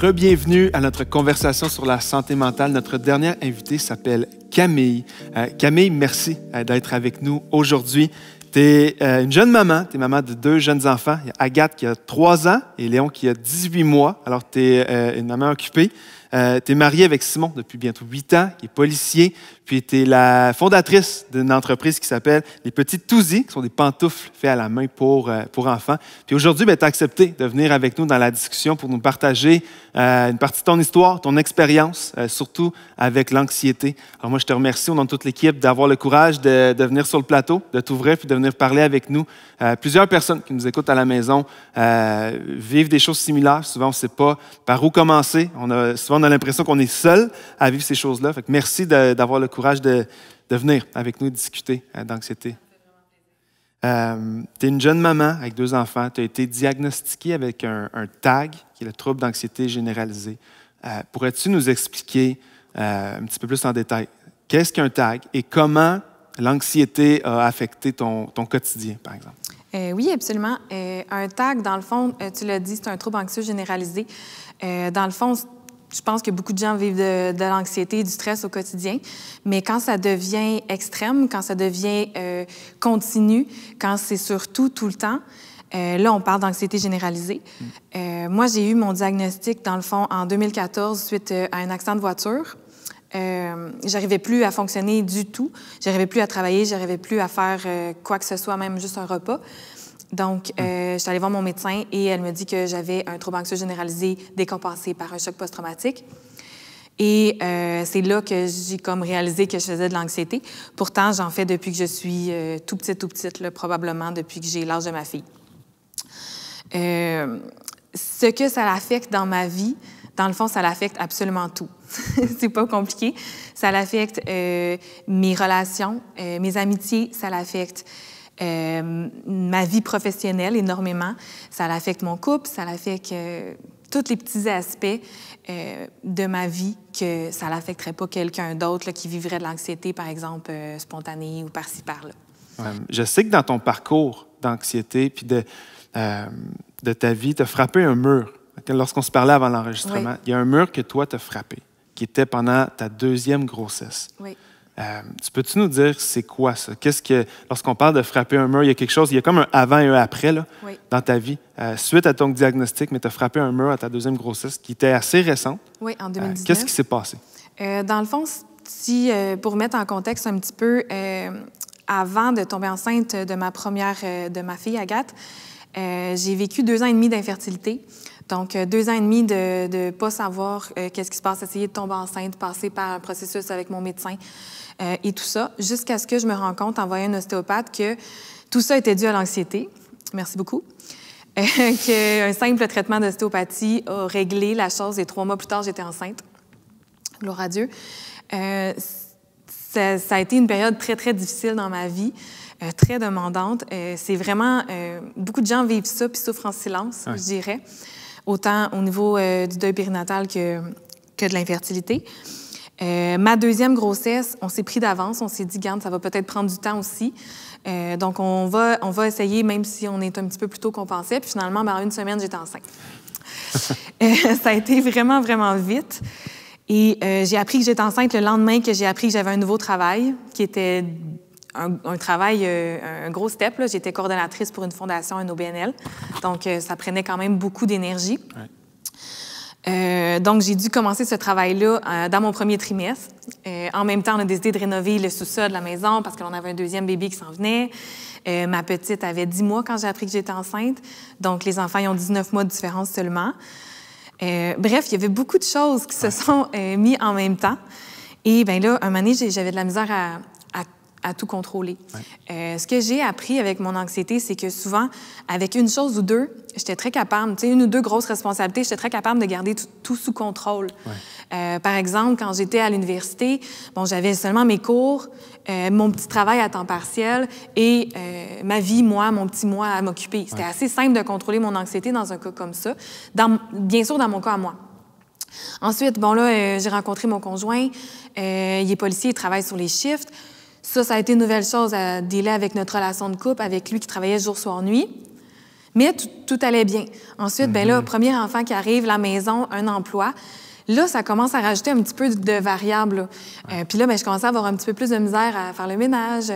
Re-bienvenue à notre conversation sur la santé mentale. Notre dernière invitée s'appelle Camille. Camille, merci d'être avec nous aujourd'hui. Tu es une jeune maman, tu es maman de 2 jeunes enfants. Il y a Agathe qui a 3 ans et Léon qui a 18 mois. Alors, tu es une maman occupée. Tu es mariée avec Simon depuis bientôt 8 ans, qui est policier. Puis tu es la fondatrice d'une entreprise qui s'appelle Les Petites Tousies, qui sont des pantoufles faites à la main pour enfants. Puis aujourd'hui, tu as accepté de venir avec nous dans la discussion pour nous partager une partie de ton histoire, ton expérience, surtout avec l'anxiété. Alors moi, je te remercie au nom de toute l'équipe d'avoir le courage de venir sur le plateau, de t'ouvrir puis de venir parler avec nous. Plusieurs personnes qui nous écoutent à la maison vivent des choses similaires. Souvent, on ne sait pas par où commencer. Souvent, on a l'impression qu'on est seul à vivre ces choses-là. Fait que merci d'avoir le courage de venir avec nous discuter d'anxiété. Tu es une jeune maman avec 2 enfants. Tu as été diagnostiquée avec un TAG, qui est le trouble d'anxiété généralisée. Pourrais-tu nous expliquer un petit peu plus en détail qu'est-ce qu'un TAG et comment l'anxiété a affecté ton quotidien, par exemple? Oui, absolument. Un TAG, dans le fond, tu l'as dit, c'est un trouble anxieux généralisé. Dans le fond, je pense que beaucoup de gens vivent de l'anxiété et du stress au quotidien, mais quand ça devient extrême, quand ça devient continu, quand c'est surtout tout le temps, là, on parle d'anxiété généralisée. Moi, j'ai eu mon diagnostic, dans le fond, en 2014, suite à un accident de voiture. J'arrivais plus à fonctionner du tout. J'arrivais plus à travailler, j'arrivais plus à faire quoi que ce soit, même juste un repas. Donc, je suis allée voir mon médecin et elle me dit que j'avais un trouble anxieux généralisé décompensé par un choc post-traumatique. Et c'est là que j'ai comme réalisé que je faisais de l'anxiété. Pourtant, j'en fais depuis que je suis tout petite, là, probablement depuis que j'ai l'âge de ma fille. Ce que ça l'affecte dans ma vie, dans le fond, ça l'affecte absolument tout. C'est pas compliqué. Ça l'affecte mes relations, mes amitiés, ça l'affecte ma vie professionnelle énormément. Ça l'affecte mon couple, ça l'affecte tous les petits aspects de ma vie que ça l'affecterait pas quelqu'un d'autre là, qui vivrait de l'anxiété, par exemple, spontanée ou par-ci, par-là. Je sais que dans ton parcours d'anxiété puis de ta vie, tu as frappé un mur. Lorsqu'on se parlait avant l'enregistrement, il y a un mur que toi, tu as frappé, qui était pendant ta 2e grossesse. Oui. Tu peux-tu nous dire c'est quoi ça? Qu'est-ce que, lorsqu'on parle de frapper un mur, il y a quelque chose, il y a comme un avant et un après là, dans ta vie, suite à ton diagnostic, mais tu as frappé un mur à ta 2e grossesse qui était assez récente. Oui, en 2019. Qu'est-ce qui s'est passé? Dans le fond, si, pour mettre en contexte un petit peu, avant de tomber enceinte de ma fille Agathe, j'ai vécu 2 ans et demi d'infertilité. Donc, 2 ans et demi de ne pas savoir qu'est-ce qui se passe, essayer de tomber enceinte, passer par un processus avec mon médecin et tout ça, jusqu'à ce que je me rende compte, en voyant un ostéopathe, que tout ça était dû à l'anxiété. Merci beaucoup. Qu'un simple traitement d'ostéopathie a réglé la chose et 3 mois plus tard, j'étais enceinte. Gloire à Dieu. Ça a été une période très, très difficile dans ma vie. Très demandante. C'est vraiment... beaucoup de gens vivent ça puis souffrent en silence, je dirais. Autant au niveau du deuil périnatal que de l'infertilité. Ma 2e grossesse, on s'est pris d'avance. On s'est dit, garde, ça va peut-être prendre du temps aussi. Donc, on va essayer, même si on est un petit peu plus tôt qu'on pensait. Puis finalement, en 1 semaine, j'étais enceinte. Ça a été vraiment, vraiment vite. Et j'ai appris que j'étais enceinte le lendemain que j'ai appris que j'avais un nouveau travail, qui était un travail, un gros step. Là. J'étais coordonnatrice pour une fondation, un OBNL. Donc, ça prenait quand même beaucoup d'énergie. Donc, j'ai dû commencer ce travail-là dans mon 1er trimestre. En même temps, on a décidé de rénover le sous-sol de la maison parce qu'on avait un 2e bébé qui s'en venait. Ma petite avait 10 mois quand j'ai appris que j'étais enceinte. Donc, les enfants, ils ont 19 mois de différence seulement. Bref, il y avait beaucoup de choses qui se sont mises en même temps. Et bien là, un moment donné, j'avais de la misère à tout contrôler. Ce que j'ai appris avec mon anxiété, c'est que souvent, avec une chose ou 2, j'étais très capable, tu sais, 1 ou 2 grosses responsabilités, j'étais très capable de garder tout sous contrôle. Par exemple, quand j'étais à l'université, bon, j'avais seulement mes cours, mon petit travail à temps partiel et ma vie, moi, mon petit moi à m'occuper. C'était assez simple de contrôler mon anxiété dans un cas comme ça, bien sûr dans mon cas à moi. Ensuite, bon là, j'ai rencontré mon conjoint, il est policier, il travaille sur les shifts. Ça a été une nouvelle chose à dealer avec notre relation de couple, avec lui qui travaillait jour, soir, nuit. Mais tout allait bien. Ensuite, ben là, premier enfant qui arrive, la maison, un emploi. Là, ça commence à rajouter un petit peu de variables. Puis là, ben, je commençais à avoir un petit peu plus de misère à faire le ménage,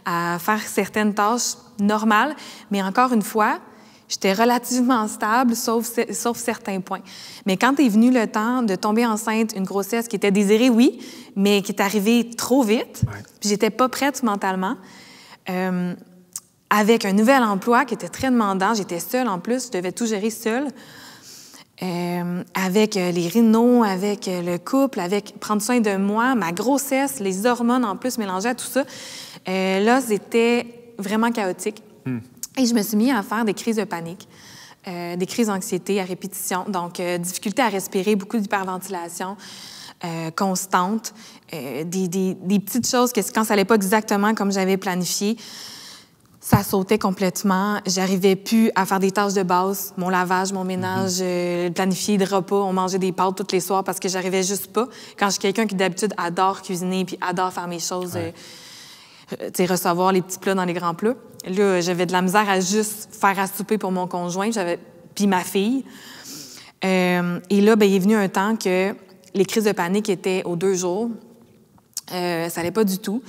à faire certaines tâches normales. Mais encore une fois, j'étais relativement stable, sauf certains points. Mais quand est venu le temps de tomber enceinte, une grossesse qui était désirée, oui, mais qui est arrivée trop vite, puis j'étais pas prête mentalement, avec un nouvel emploi qui était très demandant, j'étais seule en plus, je devais tout gérer seule, avec les rhinos, avec le couple, avec prendre soin de moi, ma grossesse, les hormones en plus mélangées à tout ça. Là, c'était vraiment chaotique. Et je me suis mis à faire des crises de panique, des crises d'anxiété à répétition, donc difficulté à respirer, beaucoup d'hyperventilation constante, des petites choses que quand ça n'allait pas exactement comme j'avais planifié, ça sautait complètement. J'arrivais plus à faire des tâches de base, mon lavage, mon ménage, planifier des repas. On mangeait des pâtes tous les soirs parce que j'arrivais juste pas. Quand je suis quelqu'un qui d'habitude adore cuisiner puis adore faire mes choses, recevoir les petits plats dans les grands plats. Là, j'avais de la misère à juste faire à souper pour mon conjoint, puis ma fille. Et là, ben, il est venu un temps que les crises de panique étaient aux 2 jours. Ça allait pas du tout.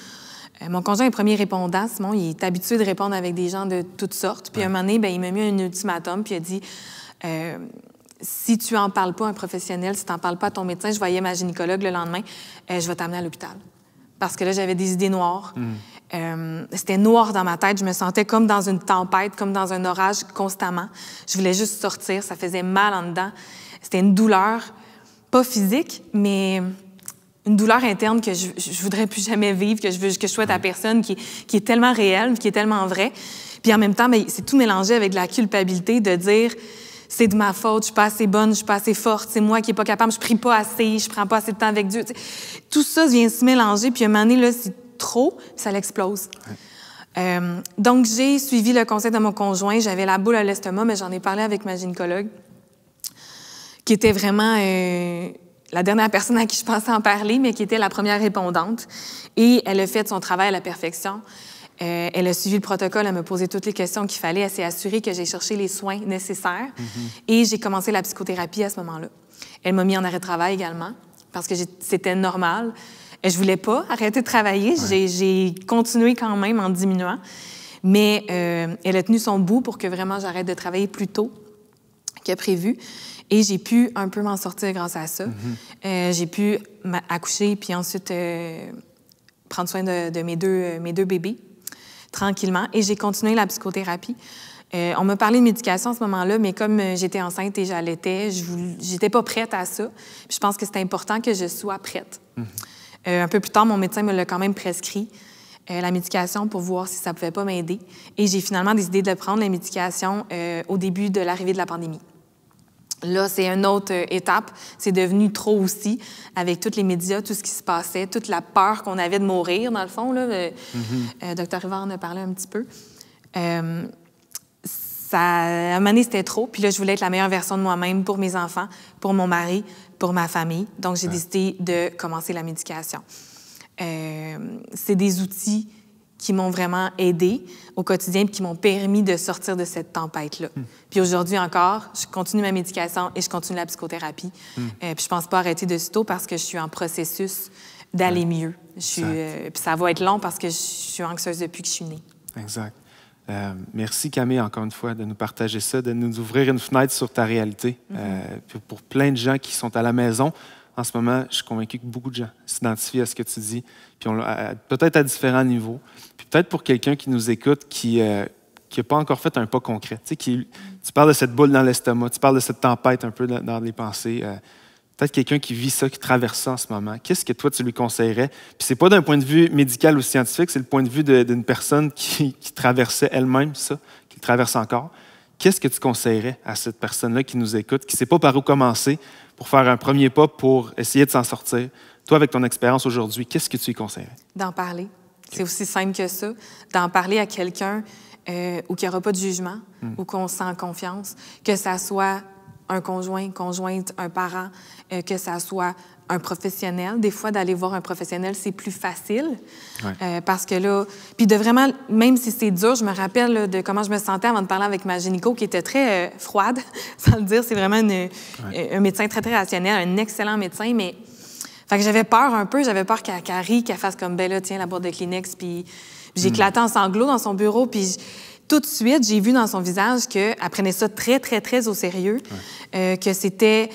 Mon conjoint est premier répondant, Simon, il est habitué de répondre avec des gens de toutes sortes. Puis un moment donné, ben, il m'a mis un ultimatum, puis il a dit si tu en parles pas à un professionnel, si tu n'en parles pas à ton médecin, je voyais ma gynécologue le lendemain, je vais t'amener à l'hôpital. Parce que là, j'avais des idées noires. C'était noir dans ma tête. Je me sentais comme dans une tempête, comme dans un orage constamment. Je voulais juste sortir. Ça faisait mal en dedans. C'était une douleur, pas physique, mais une douleur interne que je voudrais plus jamais vivre, que je souhaite à personne, qui est tellement réelle, qui est tellement vraie. Puis en même temps, ben, c'est tout mélangé avec de la culpabilité de dire c'est de ma faute, je suis pas assez bonne, je suis pas assez forte, c'est moi qui est pas capable, je prie pas assez, je prends pas assez de temps avec Dieu. T'sais, tout ça vient se mélanger, puis à un moment donné, là, c'est trop, ça l'explose. Donc, j'ai suivi le conseil de mon conjoint. J'avais la boule à l'estomac, mais j'en ai parlé avec ma gynécologue, qui était vraiment la dernière personne à qui je pensais en parler, mais qui était la première répondante. Et elle a fait son travail à la perfection. Elle a suivi le protocole, elle me posait toutes les questions qu'il fallait. Elle s'est assurée que j'ai cherché les soins nécessaires. Et j'ai commencé la psychothérapie à ce moment-là. Elle m'a mis en arrêt de travail également, parce que c'était normal. Je voulais pas arrêter de travailler. J'ai continué quand même en diminuant. Mais elle a tenu son bout pour que vraiment j'arrête de travailler plus tôt que prévu. Et j'ai pu un peu m'en sortir grâce à ça. J'ai pu accoucher puis ensuite prendre soin de mes deux bébés tranquillement. Et j'ai continué la psychothérapie. On m'a parlé de médication à ce moment-là, mais comme j'étais enceinte et j'allaitais, j'étais pas prête à ça. Puis je pense que c'était important que je sois prête. Un peu plus tard, mon médecin me l'a quand même prescrit, la médication, pour voir si ça pouvait pas m'aider. Et j'ai finalement décidé de prendre la médication au début de l'arrivée de la pandémie. Là, c'est une autre étape. C'est devenu trop aussi, avec tous les médias, tout ce qui se passait, toute la peur qu'on avait de mourir, dans le fond. Là. Dr. Rivard en a parlé un petit peu. À un moment donné, c'était trop. Puis là, je voulais être la meilleure version de moi-même pour mes enfants, pour mon mari, pour ma famille. Donc, j'ai décidé de commencer la médication. C'est des outils qui m'ont vraiment aidée au quotidien et qui m'ont permis de sortir de cette tempête-là. Puis aujourd'hui encore, je continue ma médication et je continue la psychothérapie. Puis je pense pas arrêter de sitôt parce que je suis en processus d'aller mieux. Puis ça va être long parce que je suis anxieuse depuis que je suis née. Exact. Merci Camille, encore une fois, de nous partager ça, de nous ouvrir une fenêtre sur ta réalité. Puis pour plein de gens qui sont à la maison, en ce moment, je suis convaincu que beaucoup de gens s'identifient à ce que tu dis, puis peut-être à différents niveaux. Puis peut-être pour quelqu'un qui nous écoute, qui n'a pas encore fait un pas concret. Tu parles de cette boule dans l'estomac, tu parles de cette tempête un peu dans les pensées. Peut-être quelqu'un qui vit ça, qui traverse ça en ce moment. Qu'est-ce que toi, tu lui conseillerais? Puis c'est pas d'un point de vue médical ou scientifique, c'est le point de vue d'une personne qui traversait elle-même ça, qui le traverse encore. Qu'est-ce que tu conseillerais à cette personne-là qui nous écoute, qui ne sait pas par où commencer pour faire un premier pas pour essayer de s'en sortir? Toi, avec ton expérience aujourd'hui, qu'est-ce que tu lui conseillerais? D'en parler. C'est aussi simple que ça. D'en parler à quelqu'un où il n'y aura pas de jugement, où qu'on se sent en confiance, que ça soit un conjoint, conjointe, un parent, que ça soit un professionnel. Des fois, d'aller voir un professionnel, c'est plus facile. Ouais. Parce que là... Puis de vraiment, même si c'est dur, je me rappelle là, de comment je me sentais avant de parler avec ma gynéco, qui était très froide, sans le dire. C'est vraiment un médecin très, très rationnel, un excellent médecin, mais... Fait que j'avais peur un peu. J'avais peur qu'elle rit, qu'elle fasse comme, ben là, tiens, la boîte de Kleenex. Puis j'ai éclaté en sanglots dans son bureau. Puis tout de suite, j'ai vu dans son visage qu'elle prenait ça très, très, très au sérieux, que c'était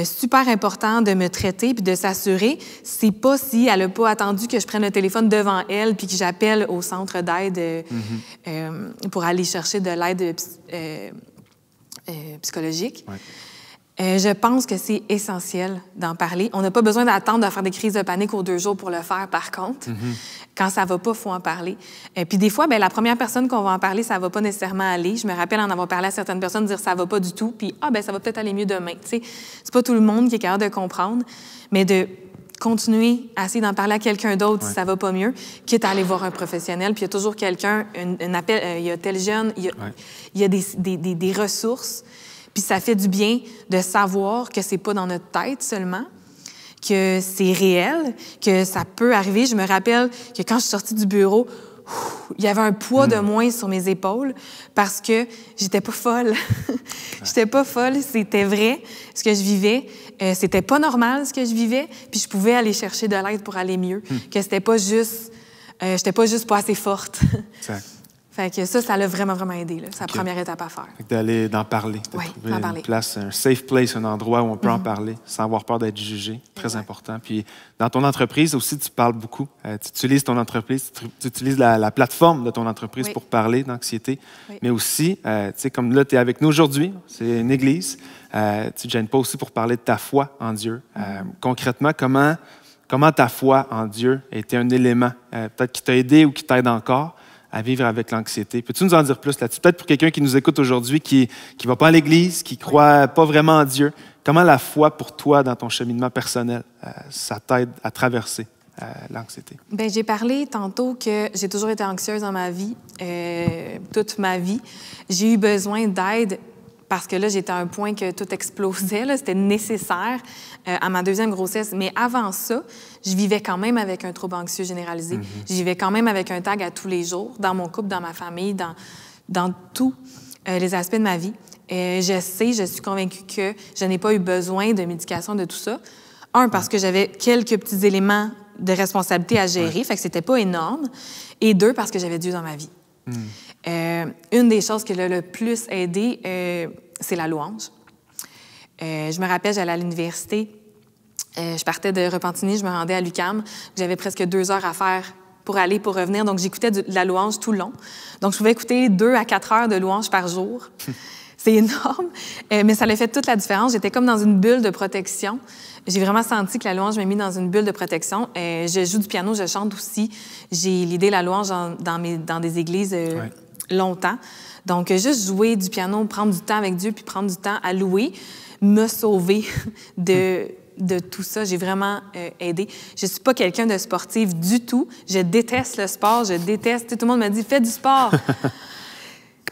super important de me traiter puis de s'assurer. C'est pas si elle a pas attendu que je prenne le téléphone devant elle puis que j'appelle au centre d'aide pour aller chercher de l'aide psychologique. Ouais. Je pense que c'est essentiel d'en parler. On n'a pas besoin d'attendre de faire des crises de panique aux 2 jours pour le faire, par contre. Quand ça va pas, il faut en parler. Puis des fois, bien, la première personne qu'on va en parler, ça va pas nécessairement aller. Je me rappelle en avoir parlé à certaines personnes, dire ça va pas du tout, puis ben ça va peut-être aller mieux demain. Tu sais, c'est pas tout le monde qui est capable de comprendre, mais de continuer à essayer d'en parler à quelqu'un d'autre si ça va pas mieux, quitte à aller voir un professionnel. Puis il y a toujours quelqu'un, un appel, il y a tel jeune, il y a des ressources. Puis ça fait du bien de savoir que c'est pas dans notre tête seulement, que c'est réel, que ça peut arriver. Je me rappelle que quand je suis sortie du bureau, il y avait un poids de moins sur mes épaules parce que j'étais pas folle. J'étais pas folle, c'était vrai ce que je vivais. C'était pas normal ce que je vivais, puis je pouvais aller chercher de l'aide pour aller mieux. Que c'était pas juste... j'étais pas juste pas assez forte. Exact. Fait que ça l'a vraiment, vraiment aidé. C'est la première étape à faire. D'en parler, de trouver d'en parler. une place, un safe place, un endroit où on peut en parler sans avoir peur d'être jugé. Très important. Puis dans ton entreprise aussi, tu parles beaucoup. Tu utilises ton entreprise, tu utilises la plateforme de ton entreprise pour parler d'anxiété. Mais aussi, tu sais, comme là, tu es avec nous aujourd'hui, c'est une église. Tu ne te gênes pas aussi pour parler de ta foi en Dieu. Concrètement, comment ta foi en Dieu a été un élément, peut-être qui t'a aidé ou qui t'aide encore à vivre avec l'anxiété. Peux-tu nous en dire plus là-dessus? Peut-être pour quelqu'un qui nous écoute aujourd'hui, qui ne va pas à l'Église, qui ne croit pas vraiment en Dieu, comment la foi pour toi, dans ton cheminement personnel, ça t'aide à traverser l'anxiété? Bien, j'ai parlé tantôt que j'ai toujours été anxieuse dans ma vie, toute ma vie. J'ai eu besoin d'aide parce que là, j'étais à un point que tout explosait. Là, c'était nécessaire à ma deuxième grossesse. Mais avant ça, je vivais quand même avec un trouble anxieux généralisé. Je vivais quand même avec un tag à tous les jours, dans mon couple, dans ma famille, dans tous les aspects de ma vie. Je suis convaincue que je n'ai pas eu besoin de médication, de tout ça. Un, parce que j'avais quelques petits éléments de responsabilité à gérer, fait que c'était pas énorme. Et 2, parce que j'avais Dieu dans ma vie. Une des choses qui l'a le plus aidé, c'est la louange. Je me rappelle, j'allais à l'université, je partais de Repentigny, je me rendais à l'UQAM. J'avais presque 2 heures à faire pour aller, pour revenir. Donc, j'écoutais de la louange tout le long. Donc, je pouvais écouter 2 à 4 heures de louange par jour. C'est énorme, mais ça a fait toute la différence. J'étais comme dans une bulle de protection. J'ai vraiment senti que la louange m'a mis dans une bulle de protection. Je joue du piano, je chante aussi. J'ai l'idée la louange dans des églises longtemps. Donc, juste jouer du piano, prendre du temps avec Dieu, puis prendre du temps à louer, me sauver de tout ça. J'ai vraiment aidé. Je suis pas quelqu'un de sportif du tout. Je déteste le sport, je déteste... Tout le monde me dit « fais du sport ».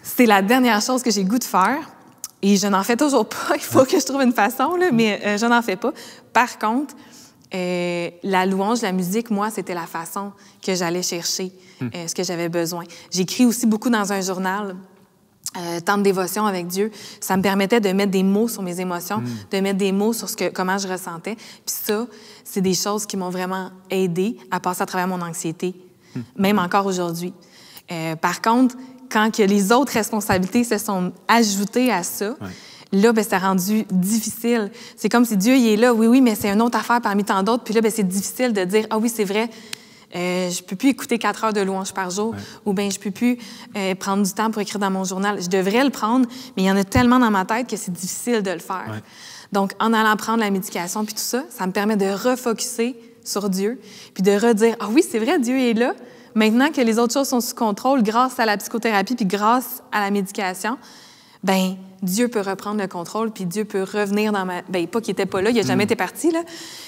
C'est la dernière chose que j'ai le goût de faire. Et je n'en fais toujours pas. Il faut que je trouve une façon, là, mais je n'en fais pas. Par contre, la louange, la musique, moi, c'était la façon que j'allais chercher ce que j'avais besoin. J'écris aussi beaucoup dans un journal, temps de dévotion avec Dieu. Ça me permettait de mettre des mots sur mes émotions, de mettre des mots sur comment je ressentais. Puis ça, c'est des choses qui m'ont vraiment aidée à passer à travers mon anxiété, même encore aujourd'hui. Par contre, quand que les autres responsabilités se sont ajoutées à ça, là, ça a rendu difficile. C'est comme si Dieu, il est là, oui, mais c'est une autre affaire parmi tant d'autres. Puis là, c'est difficile de dire, ah oui, c'est vrai, je peux plus écouter 4 heures de louange par jour, ou bien je peux plus prendre du temps pour écrire dans mon journal. Je devrais le prendre, mais il y en a tellement dans ma tête que c'est difficile de le faire. Donc, en allant prendre la médication puis tout ça, ça me permet de refocusser sur Dieu, puis de redire, ah oui, c'est vrai, Dieu est là. Maintenant que les autres choses sont sous contrôle, grâce à la psychothérapie puis grâce à la médication, ben Dieu peut reprendre le contrôle puis Dieu peut revenir dans ma... Ben pas qu'il n'était pas là, il n'a jamais été parti, là.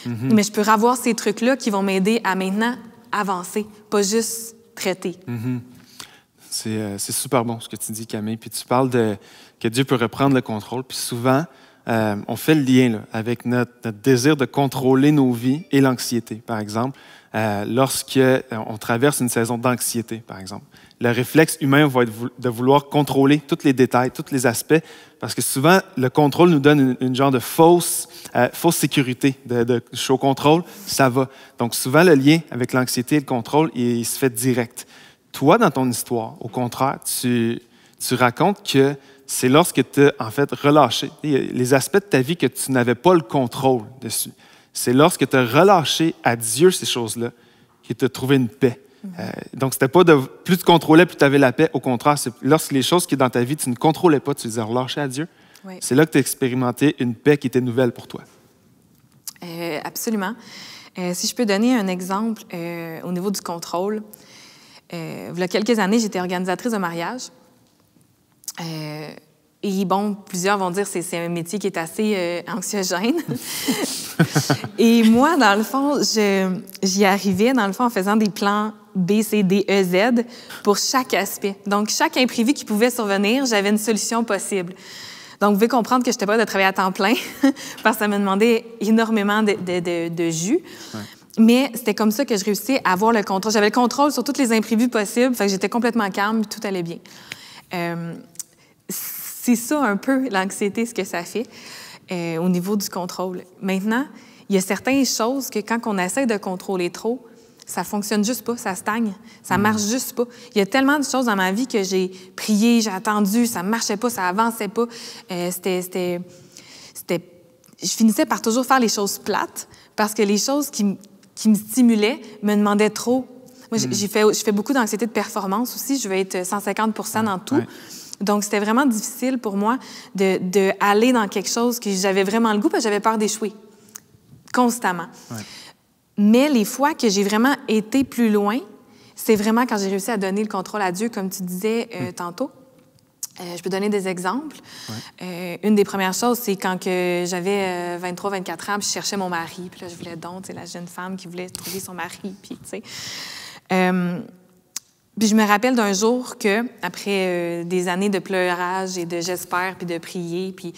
Mais je peux avoir ces trucs-là qui vont m'aider à maintenant avancer, pas juste traiter. C'est super bon ce que tu dis, Camille. Puis tu parles que Dieu peut reprendre le contrôle. Puis souvent, on fait le lien là, avec notre désir de contrôler nos vies et l'anxiété, par exemple. Lorsqu'on traverse une saison d'anxiété, par exemple. Le réflexe humain va être de vouloir contrôler tous les détails, tous les aspects, parce que souvent, le contrôle nous donne une genre de fausse sécurité. Je suis au contrôle, ça va. Donc, souvent, le lien avec l'anxiété et le contrôle, il se fait direct. Toi, dans ton histoire, au contraire, tu racontes que c'est lorsque tu as, en fait, relâché les aspects de ta vie que tu n'avais pas le contrôle dessus. C'est lorsque tu as relâché à Dieu ces choses-là que tu as trouvé une paix. Donc, c'était pas plus tu contrôlais, plus tu avais la paix. Au contraire, c'est lorsque les choses qui dans ta vie, tu ne contrôlais pas, tu les as relâchées à Dieu. Oui. C'est là que tu as expérimenté une paix qui était nouvelle pour toi. Absolument. Si je peux donner un exemple au niveau du contrôle, il y a quelques années, j'étais organisatrice de mariage. Et bon, plusieurs vont dire que c'est un métier qui est assez anxiogène. Et moi, dans le fond, j'y arrivais, dans le fond, en faisant des plans B, C, D, E, Z pour chaque aspect. Donc, chaque imprévu qui pouvait survenir, j'avais une solution possible. Donc, vous pouvez comprendre que je n'étais pas de travailler à temps plein parce que ça me demandait énormément de jus. Ouais. Mais c'était comme ça que je réussissais à avoir le contrôle. J'avais le contrôle sur tous les imprévus possibles, fait que j'étais complètement calme, tout allait bien. C'est ça un peu l'anxiété, ce que ça fait au niveau du contrôle. Maintenant, il y a certaines choses que quand on essaie de contrôler trop, ça fonctionne juste pas, ça stagne, ça marche juste pas. Il y a tellement de choses dans ma vie que j'ai prié, j'ai attendu, ça marchait pas, ça avançait pas. Je finissais par toujours faire les choses plates parce que les choses qui me stimulaient me demandaient trop. Moi, je fais beaucoup d'anxiété de performance aussi. Je veux être 150% dans tout. Ouais. Donc, c'était vraiment difficile pour moi d'aller dans quelque chose que j'avais vraiment le goût parce que j'avais peur d'échouer constamment. Ouais. Mais les fois que j'ai vraiment été plus loin, c'est vraiment quand j'ai réussi à donner le contrôle à Dieu, comme tu disais tantôt. Je peux donner des exemples. Ouais. Une des premières choses, c'est quand que j'avais 23-24 ans, puis je cherchais mon mari. Puis là, je voulais donc, la jeune femme qui voulait trouver son mari. Puis, tu sais. Puis je me rappelle d'un jour que, après des années de pleurage et de j'espère, puis de prier, puis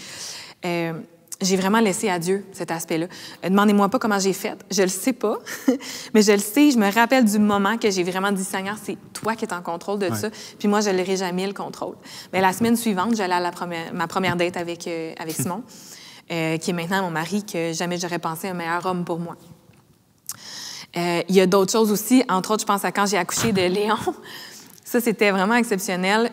j'ai vraiment laissé à Dieu cet aspect-là. Demandez-moi pas comment j'ai fait, je le sais pas, mais je le sais, je me rappelle du moment que j'ai vraiment dit, Seigneur, c'est toi qui es en contrôle de ça, puis moi, je n'aurai jamais le contrôle. Mais la semaine suivante, j'allais à ma première date avec Simon, qui est maintenant mon mari, que jamais j'aurais pensé un meilleur homme pour moi. Il y a d'autres choses aussi, entre autres, je pense à quand j'ai accouché de Léon. Ça, c'était vraiment exceptionnel.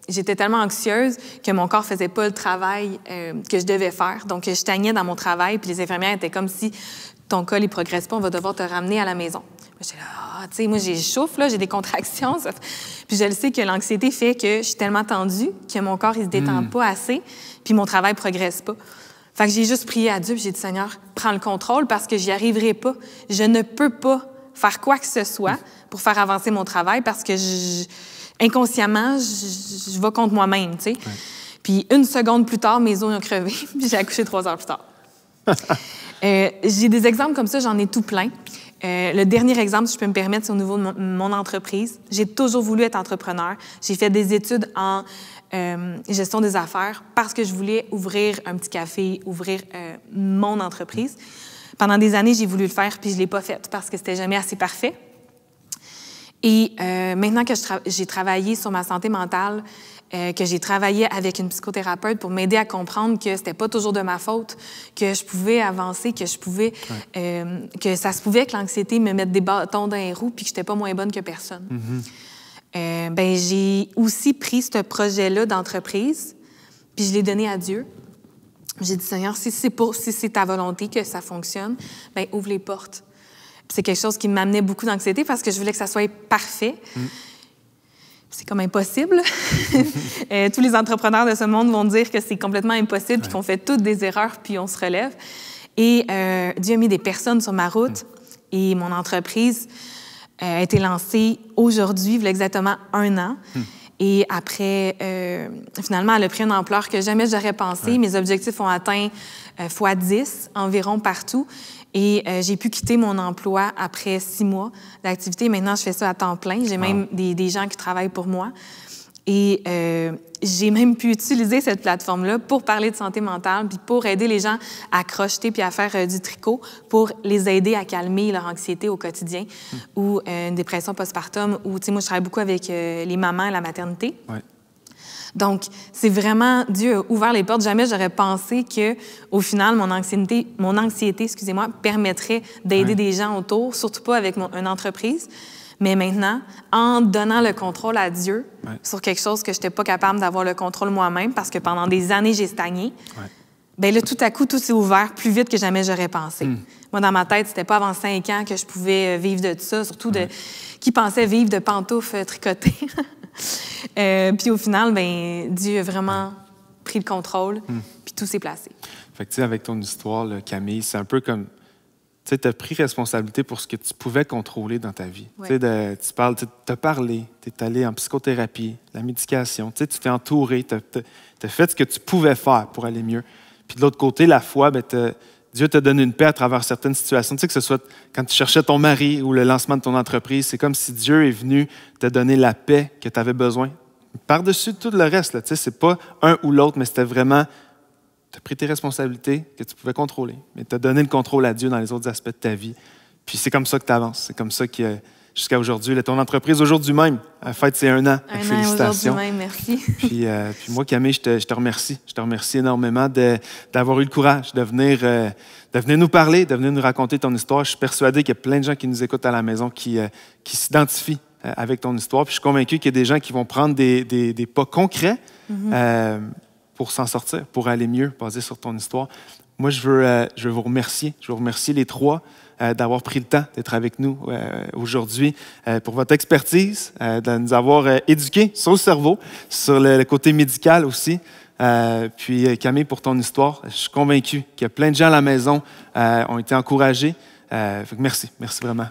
J'étais tellement anxieuse que mon corps faisait pas le travail que je devais faire. Donc, je stagnais dans mon travail, puis les infirmières étaient comme si ton col, il progresse pas, on va devoir te ramener à la maison. J'étais là, tu sais, moi, j'ai chauffe, là, j'ai des contractions. Puis je le sais que l'anxiété fait que je suis tellement tendue que mon corps, il se détend pas assez, puis mon travail progresse pas. Fait que j'ai juste prié à Dieu, puis j'ai dit, Seigneur, prends le contrôle parce que j'y arriverai pas. Je ne peux pas faire quoi que ce soit pour faire avancer mon travail parce que inconsciemment, je vais contre moi-même, tu sais. Ouais. Puis une seconde plus tard, mes os ont crevé, puis j'ai accouché 3 heures plus tard. J'ai des exemples comme ça, j'en ai tout plein. Le dernier exemple, si je peux me permettre, c'est au niveau de mon entreprise. J'ai toujours voulu être entrepreneur. J'ai fait des études en gestion des affaires parce que je voulais ouvrir un petit café, ouvrir mon entreprise. Pendant des années, j'ai voulu le faire, puis je ne l'ai pas fait parce que c'était jamais assez parfait. Et maintenant que j'ai travaillé sur ma santé mentale, que j'ai travaillé avec une psychothérapeute pour m'aider à comprendre que c'était pas toujours de ma faute, que je pouvais avancer, que je pouvais, que ça se pouvait que l'anxiété me mette des bâtons dans les roues, puis que j'étais pas moins bonne que personne. Ben j'ai aussi pris ce projet-là d'entreprise, puis je l'ai donné à Dieu. J'ai dit, Seigneur, si c'est ta volonté que ça fonctionne, ben ouvre les portes. Puis c'est quelque chose qui m'amenait beaucoup d'anxiété parce que je voulais que ça soit parfait. C'est comme impossible. Tous les entrepreneurs de ce monde vont dire que c'est complètement impossible, puis qu'on fait toutes des erreurs, puis on se relève. Et Dieu a mis des personnes sur ma route, et mon entreprise a été lancée aujourd'hui, il y a exactement 1 an. Et après, finalement, elle a pris une ampleur que jamais j'aurais pensé. Mes objectifs ont atteint x10 environ partout. Et j'ai pu quitter mon emploi après 6 mois d'activité. Maintenant, je fais ça à temps plein. J'ai même des gens qui travaillent pour moi. Et j'ai même pu utiliser cette plateforme-là pour parler de santé mentale, puis pour aider les gens à crocheter puis à faire du tricot, pour les aider à calmer leur anxiété au quotidien ou une dépression postpartum. Ou, tu sais, moi, je travaille beaucoup avec les mamans et la maternité. Ouais. Donc, c'est vraiment, Dieu a ouvert les portes. Jamais j'aurais pensé que, au final, mon anxiété, excusez-moi, permettrait d'aider des gens autour, surtout pas avec une entreprise. Mais maintenant, en donnant le contrôle à Dieu sur quelque chose que je n'étais pas capable d'avoir le contrôle moi-même, parce que pendant des années, j'ai stagné, bien là, tout à coup, tout s'est ouvert plus vite que jamais j'aurais pensé. Moi, dans ma tête, c'était pas avant 5 ans que je pouvais vivre de ça, surtout qui pensait vivre de pantoufles tricotées. Puis au final, ben, Dieu a vraiment pris le contrôle, puis tout s'est placé. Fait que, tu sais, avec ton histoire, là, Camille, c'est un peu comme... Tu as pris responsabilité pour ce que tu pouvais contrôler dans ta vie. Ouais. Tu parles, tu as parlé, tu es allé en psychothérapie, la médication, tu t'es entouré, tu as fait ce que tu pouvais faire pour aller mieux. Puis de l'autre côté, la foi, ben, Dieu t'a donné une paix à travers certaines situations. Tu sais, que ce soit quand tu cherchais ton mari ou le lancement de ton entreprise, c'est comme si Dieu est venu te donner la paix que tu avais besoin. Par-dessus tout le reste, ce n'est pas un ou l'autre, mais c'était vraiment... Tu as pris tes responsabilités que tu pouvais contrôler, mais tu as donné le contrôle à Dieu dans les autres aspects de ta vie. Puis c'est comme ça que tu avances. C'est comme ça que, jusqu'à aujourd'hui, ton entreprise, aujourd'hui même, fête ses 1 an. Félicitations. Aujourd'hui même, merci. Puis moi, Camille, je te remercie. Je te remercie énormément d'avoir eu le courage de venir nous parler, de venir nous raconter ton histoire. Je suis persuadé qu'il y a plein de gens qui nous écoutent à la maison qui s'identifient avec ton histoire. Puis je suis convaincu qu'il y a des gens qui vont prendre des pas concrets pour s'en sortir, pour aller mieux, basé sur ton histoire. Moi, je veux vous remercier. Je veux remercier les 3 d'avoir pris le temps d'être avec nous aujourd'hui, pour votre expertise, de nous avoir éduqués sur le cerveau, sur le côté médical aussi. Puis Camille, pour ton histoire, je suis convaincu qu'il y a plein de gens à la maison ont été encouragés. Merci. Merci vraiment.